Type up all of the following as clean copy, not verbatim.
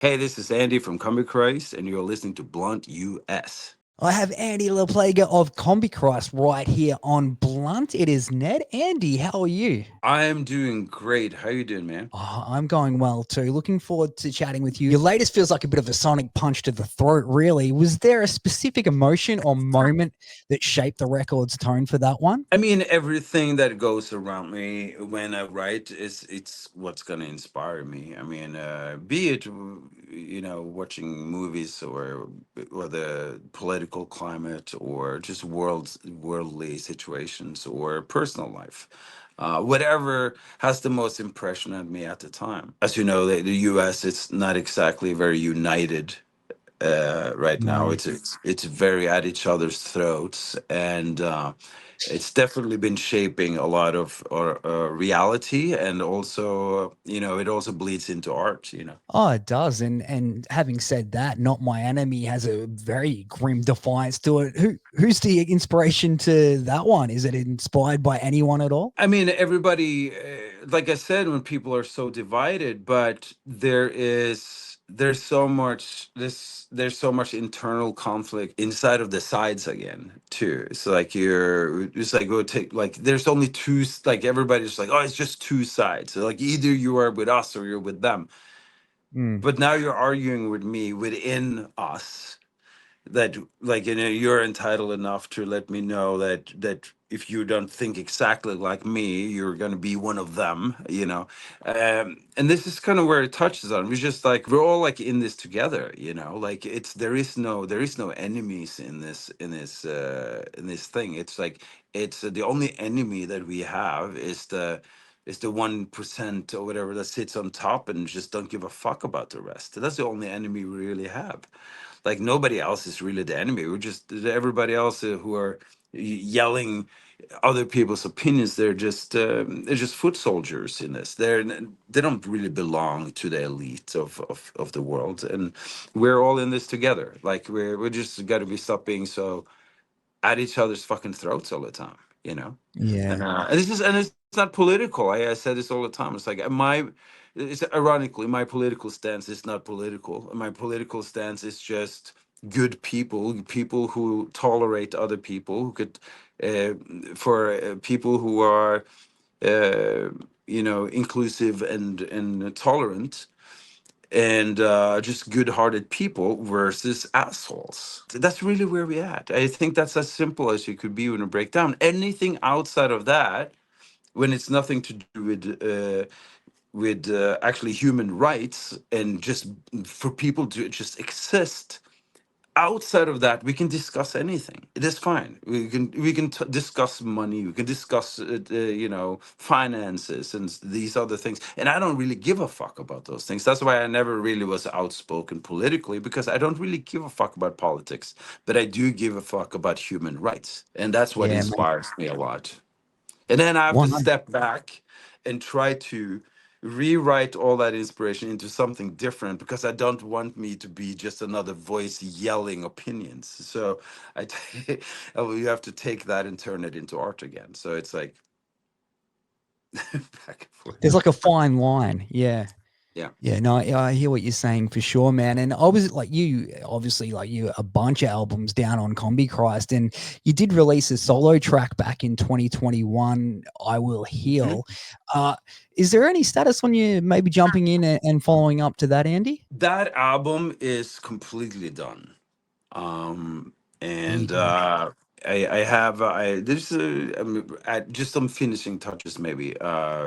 Hey, this is Andy from Combichrist, and you're listening to Blunt US. I have Andy LaPlegua of Combichrist right here on Blunt. It is Ned. Andy, how are you? I'm doing great. How you doing, man? I'm going well too. Looking forward to chatting with you. Your latest feels like a bit of a sonic punch to the throat, really. Was there a specific emotion or moment that shaped the record's tone for that one? I mean, everything that goes around me when I write is it's what's gonna inspire me. I mean, be it watching movies or the political climate or just worldly situations or personal life. Whatever has the most impression on me at the time. As you know, the U.S. it's not exactly very united right now. No. It's very at each other's throats, and it's definitely been shaping a lot of our reality, and also it also bleeds into art. Oh, it does. And having said that, Not My Enemy has a very grim defiance to it. Who's the inspiration to that one? Is it inspired by anyone at all? I mean, everybody, like I said, when people are so divided, but there's so much internal conflict inside of the sides again too. It's like go take like there's only like everybody's like, oh, it's just two sides. So like either you are with us or you're with them. Mm. But now you're arguing with me within us that like you're entitled enough to let me know that if you don't think exactly like me you're going to be one of them, and this is kind of where it touches on. We're just like we're all like in this together, like it's there is no enemies in this thing. It's like it's the only enemy that we have is the 1% or whatever that sits on top and just don't give a fuck about the rest. That's the only enemy we really have. Like nobody else is really the enemy. We're just everybody else who are yelling other people's opinions. They're just foot soldiers in this. They don't really belong to the elite of the world, and we're all in this together. Like we're just got to be stop being so at each other's fucking throats all the time. Yeah. And it's not political. I said this all the time. It's like it's ironically my political stance is not political. My political stance is just good people who tolerate other people, who could, uh, for people who are, uh, inclusive and tolerant and just good-hearted people versus assholes. That's really where we at. I think that's as simple as you could be when you break down. Anything outside of that, when it's nothing to do with actually human rights and just for people to just exist, outside of that we can discuss anything. It is fine. We can discuss money, we can discuss finances and these other things, and I don't really give a fuck about those things. That's why I never really was outspoken politically, because I don't really give a fuck about politics, but I do give a fuck about human rights, and that's what Yeah, mate. inspires me a lot. And then I have to 100. step back and try to rewrite all that inspiration into something different, because I don't want me to be just another voice yelling opinions. So you have to take that and turn it into art again. So it's like back and There's forth. like a fine line. Yeah. Yeah. Yeah, no, I hear what you're saying for sure, man. And I was like you, obviously, like you, a bunch of albums down on Combichrist, and you did release a solo track back in 2021, I Will Mhm. Heal. Uh, is there any status on you maybe jumping in and following up to that, Andy? That album is completely done. um and Yeah. I have I there's just some finishing touches, maybe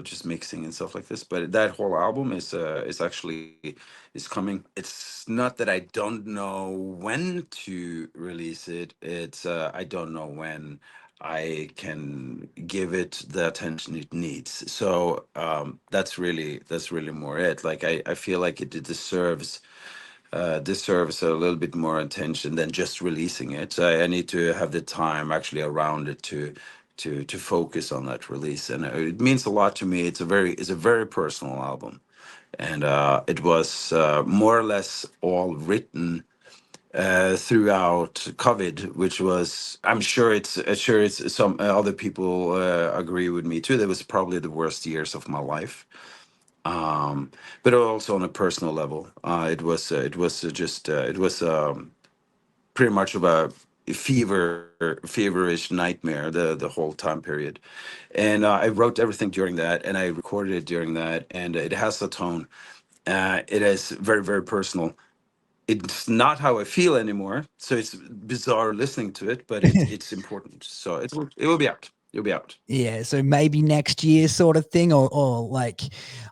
just mixing and stuff like this, but that whole album is actually is coming. It's not that I don't know when to release it, it's I don't know when I can give it the attention it needs. So that's really more it. Like I feel like it deserves a little bit more attention than just releasing it. I need to have the time actually around it to focus on that release, and it means a lot to me. It's a very personal album, and it was more or less all written throughout COVID, which was I'm sure it's some other people agree with me too. That was probably the worst years of my life. um, but also on a personal level. It was pretty much of a feverish nightmare the whole time period, and I wrote everything during that, and I recorded it during that, and it has a tone. It is very, very personal. It's not how I feel anymore, so it's bizarre listening to it, but it's important. So it will be out. It'll be out. Yeah, so maybe next year sort of thing, or like,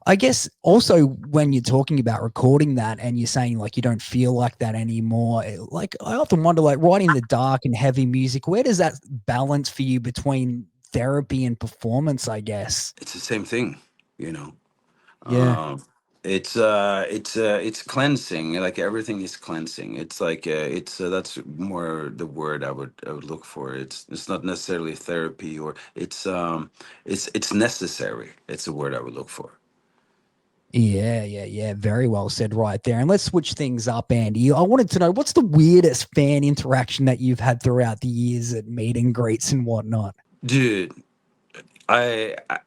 I guess also when you're talking about recording that and you're saying like you don't feel like that anymore, like I often wonder, like writing the dark and heavy music, where does that balance for you between therapy and performance, I guess? It's the same thing, you know. Yeah. Um, it's cleansing. Like everything is cleansing. It's like it's that's more the word I would look for. It's not necessarily therapy, or it's necessary. It's the word I would look for. Yeah. Very well said right there. And let's switch things up, Andy. I wanted to know what's the weirdest fan interaction that you've had throughout the years at meet and greets and whatnot? Dude, I I,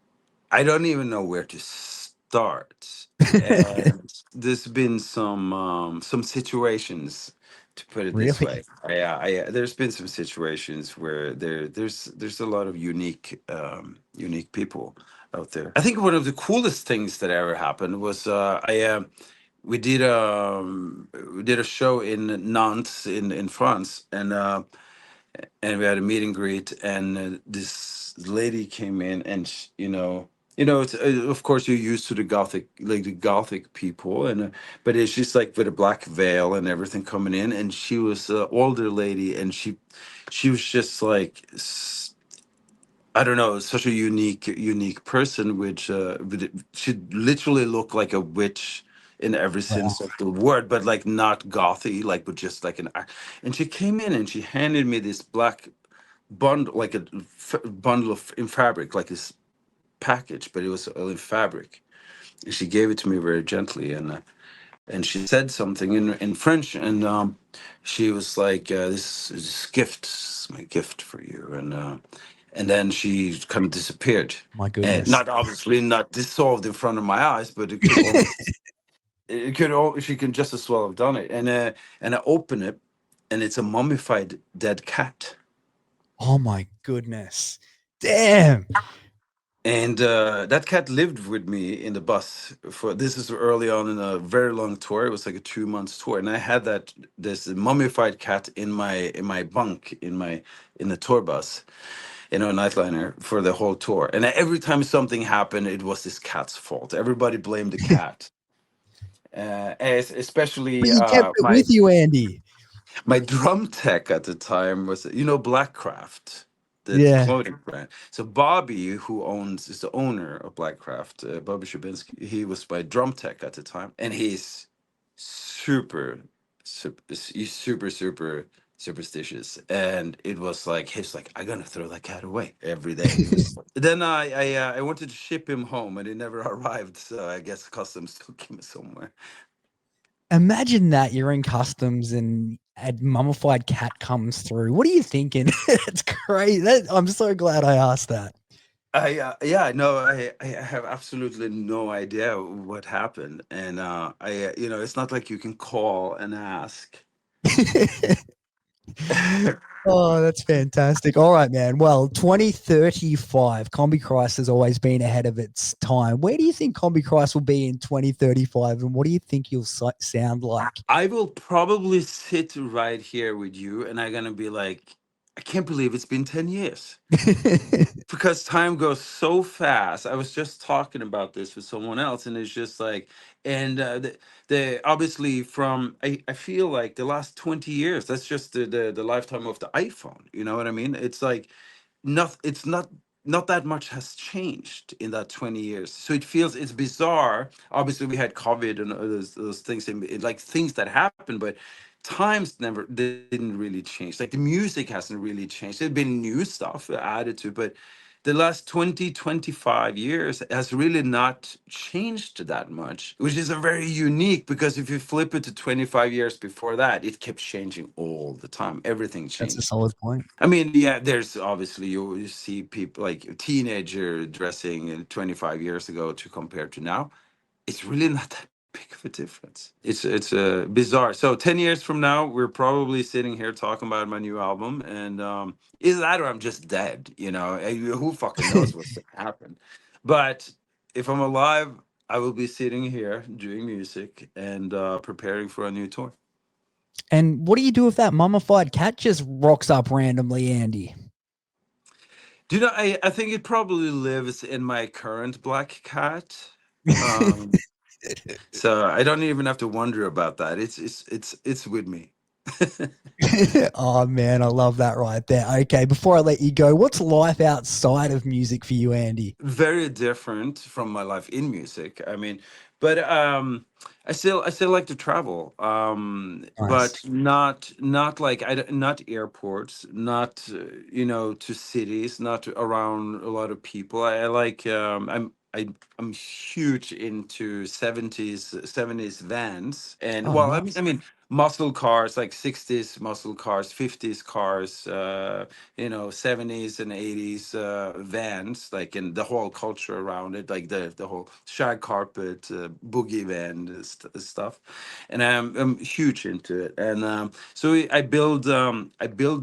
I don't even know where to start. And there's been some situations, to put it this Really? way. There's been some situations where there's a lot of unique people out there. I think one of the coolest things that ever happened was I we did a show in Nantes in France, and we had a meet and greet, and this lady came in, and it's, of course you're used to the gothic people, and but it's just like with a black veil and everything coming in, and she was an older lady, and she was just like I don't know, such a unique person, which she literally looked like a witch in every sense of the word, but like not gothy, like but just like and she came in and she handed me this black bundle, like a bundle of in fabric, like this package, but it was all in fabric. And she gave it to me very gently, and she said something in French, and she was like, "This gift, this is my gift for you," and then she kind of disappeared, My and goodness. not obviously not dissolved in front of my eyes, but it could almost, she can just as well have done it, and I open it, and it's a mummified dead cat. Oh my goodness. Damn. And that cat lived with me in the bus for this is early on in a very long tour. It was like a 2 months tour, and I had this mummified cat in my bunk in the tour bus, nightliner for the whole tour. And every time something happened, it was this cat's fault. Everybody blamed the cat, But especially you kept it with you, Andy. my drum tech at the time was, Blackcraft, the Yeah. clothing brand. So Bobby, is the owner of Blackcraft, Bobby Shabinsky. He was my drum tech at the time, and he's super, he's super superstitious. And it was like he's like, I'm gonna throw that cat away every day. He was. Then I wanted to ship him home, and he never arrived. So I guess customs took him somewhere. Imagine that you're in customs and a mummified cat comes through. What are you thinking? It's crazy. I'm so glad I asked that. Yeah, no, I have absolutely no idea what happened, and it's not like you can call and ask. Oh, that's fantastic. All right, man. Well, 2035, Combichrist has always been ahead of its time. Where do you think Combichrist will be in 2035, and what do you think you'll sound like? I will probably sit right here with you, and I'm gonna be like, I can't believe it's been 10 years. Because time goes so fast. I was just talking about this with someone else, and it's just like, and the obviously from I feel like the last 20 years, that's just the lifetime of the iPhone. You know what I mean? It's like it's not that much has changed in that 20 years, so it's bizarre. Obviously we had COVID and those things, and like things that happened, but times never didn't really change. Like the music hasn't really changed. There's been new stuff added to, but the last 20-25 years has really not changed that much, which is a very unique, because if you flip it to 25 years before that, it kept changing all the time. Everything That's a changed. solid point. I mean, yeah, there's obviously you see people like a teenager dressing 25 years ago to compare to now. it's really not that big of a difference. It's bizarre. So 10 years from now, we're probably sitting here talking about my new album, and either that or I'm just dead. Who fucking knows what's gonna happen? But if I'm alive, I will be sitting here doing music and preparing for a new tour. And what do you do if that mummified cat just rocks up randomly, Andy? Do you know? I think it probably lives in my current black cat. Um, so I don't even have to wonder about that. It's with me. Oh man, I love that right there. Okay, before I let you go, what's life outside of music for you, Andy? Very different from my life in music. I mean, but I still like to travel. Nice. But not like not airports, not to cities, not around a lot of people. I like I'm huge into 70s vans, and Oh, well, I mean, nice. muscle cars, like 60s muscle cars, 50s cars, 70s and 80s vans, like, and the whole culture around it, like the whole shag carpet, boogie van stuff. And I'm huge into it. And I build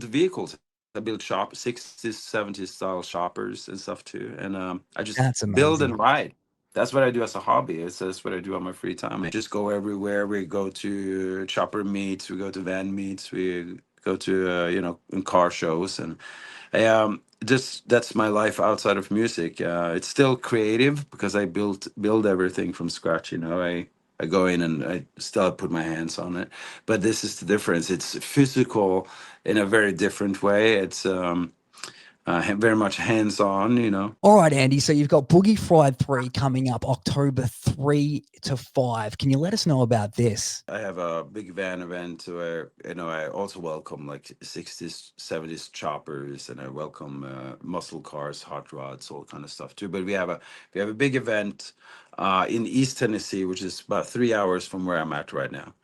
vehicles. I build 60s, 70s style shoppers and stuff too. And I just That's build and amazing. ride. That's what I do as a hobby. That's what I do on my free time. I just go everywhere. We go to chopper meets, we go to van meets, we go to car shows, and just that's my life outside of music. It's still creative because I build everything from scratch. I go in and I still put my hands on it, but this is the difference. It's physical in a very different way. It's very much hands on. All right, Andy. So you've got Boogie Fried 3 coming up October 3 to 5. Can you let us know about this? I have a big van event where I also welcome like 60s, 70s choppers, and I welcome muscle cars, hot rods, all kind of stuff too. But we have a big event in East Tennessee, which is about 3 hours from where I'm at right now.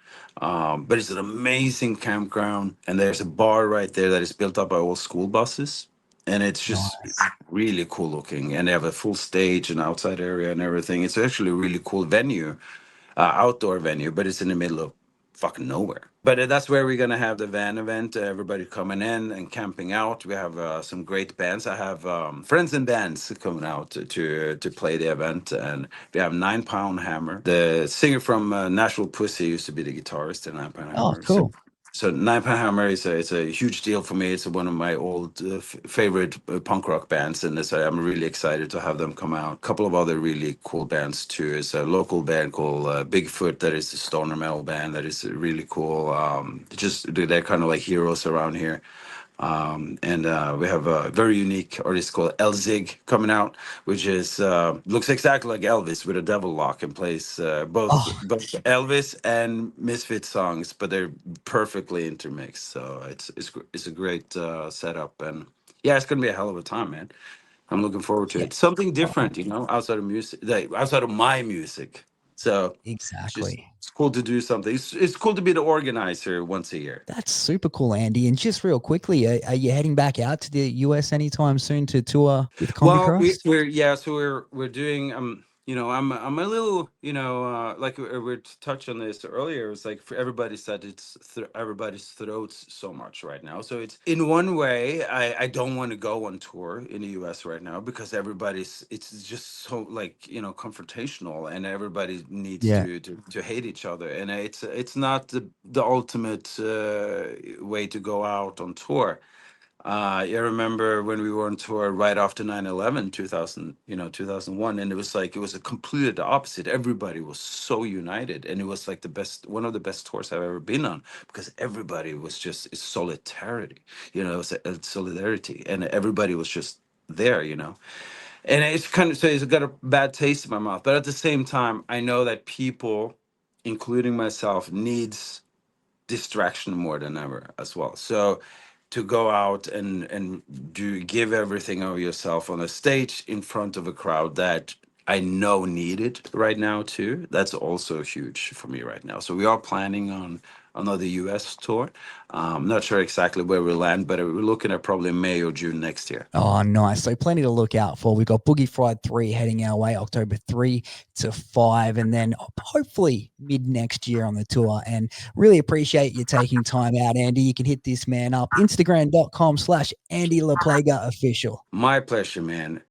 But it's an amazing campground, and there's a bar right there that is built up by old school buses, and it's just Nice. really cool looking. And they have a full stage and outside area and everything. It's actually a really cool venue, outdoor venue, but it's in the middle of fucking nowhere. But that's where we're gonna have the van event. Everybody coming in and camping out. We have some great bands. I have friends and bands coming out to play the event, and we have 9 Pound Hammer. The singer from Nashville Pussy used to be the guitarist in 9 Pound Oh, Hammer. So cool. so 9 Pound Hammer is it's a huge deal for me. It's one of my old favorite punk rock bands, and so I'm really excited to have them come out. A couple of other really cool bands too. It's a local band called Bigfoot that is a stoner metal band that is really cool. Just they're kind of like heroes around here. And we have a very unique artist called Elzig coming out, which is looks exactly like Elvis with a devil lock and plays both Oh, both Elvis and Misfit songs, but they're perfectly intermixed. So it's a great setup, and yeah, it's gonna be a hell of a time, man. I'm looking forward to yeah. it. Something Oh, different, outside of music, like outside of my music. So exactly. it's cool to do something. It's cool to be the organizer once a year. That's super cool, Andy. And just real quickly, are you heading back out to the US anytime soon to tour with Well, Combichrist? so we're doing I'm a little like we touched on this earlier. It's like for everybody said it's everybody's throats so much right now. So it's in one way I don't want to go on tour in the U.S. right now because it's just so like confrontational, and everybody needs Yeah. to hate each other, and it's not the ultimate way to go out on tour. I remember when we were on tour right after 9/11, 2000, 2001, and it was a completely the opposite. Everybody was so united, and it was like one of the best tours I've ever been on because everybody was just it's solidarity, it was a solidarity, and everybody was just there, and it's kind of so it's got a bad taste in my mouth, but at the same time, I know that people, including myself, needs distraction more than ever as well. So to go out and do give everything of yourself on a stage in front of a crowd that I know needed right now too. That's also huge for me right now. So we are planning on another US tour. Not sure exactly where we land, but we're looking at probably May or June next year. Oh, nice. So plenty to look out for. We've got Boogie Fried 3 heading our way October 3 to 5, and then hopefully mid next year on the tour. And really appreciate you taking time out, Andy. You can hit this man up, Instagram.com/Andy LaPlegua official. My pleasure, man.